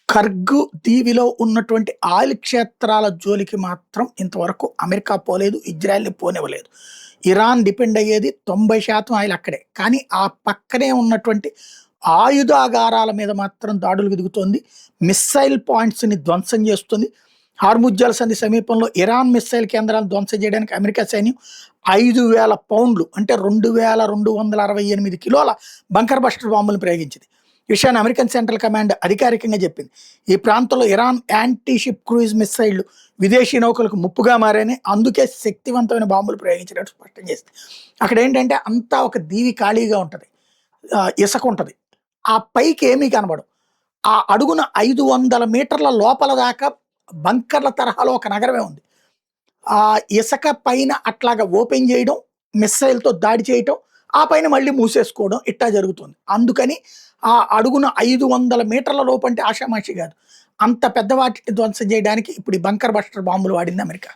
కర్గ్ దీవిలో ఉన్నటువంటి ఆయిల్ క్షేత్రాల జోలికి మాత్రం ఇంతవరకు అమెరికా పోలేదు, ఇజ్రాయెల్‌ని పోనివ్వలేదు. ఇరాన్ డిపెండ్ అయ్యేది 90% ఆయిల్ అక్కడే. కానీ ఆ పక్కనే ఉన్నటువంటి ఆయుధాగారాల మీద మాత్రం దాడులు దిగుతోంది. మిస్సైల్ పాయింట్స్‌ని ధ్వంసం చేస్తుంది. హార్ముజ్ జలసంధి సమీపంలో ఇరాన్ మిస్సైల్ కేంద్రాలను ధ్వంసం చేయడానికి అమెరికా సైన్యం 5,000 పౌండ్లు అంటే 2,268 కిలోల బంకర్ బస్టర్ బాంబులను ప్రయోగించింది. ఈ విషయాన్ని అమెరికన్ సెంట్రల్ కమాండ్ అధికారికంగా చెప్పింది. ఈ ప్రాంతంలో ఇరాన్ యాంటీ షిప్ క్రూయిజ్ మిస్సైళ్లు విదేశీ నౌకలకు ముప్పుగా మారని, అందుకే శక్తివంతమైన బాంబులు ప్రయోగించినట్టు స్పష్టం చేసింది. అక్కడ ఏంటంటే అంతా ఒక దీవి ఖాళీగా ఉంటుంది, ఇసుక ఉంటుంది. ఆ పైకి ఏమీ కనబడవు. ఆ అడుగున 500 మీటర్ల లోపల దాకా బంకర్ల తరహాలో ఒక నగరమే ఉంది. ఆ ఇసుక పైన అట్లాగా ఓపెన్ చేయడం, మిస్సైల్‌తో దాడి చేయటం, ఆ పైన మళ్ళీ మూసేసుకోవడం ఇట్టా జరుగుతుంది. అందుకని ఆ అడుగున 500 మీటర్ల లోపు అంటే ఆషామాషి కాదు. అంత పెద్ద వాటిని ధ్వంసం చేయడానికి ఇప్పుడు ఈ బంకర్ బస్టర్ బాంబులు వాడింది అమెరికా.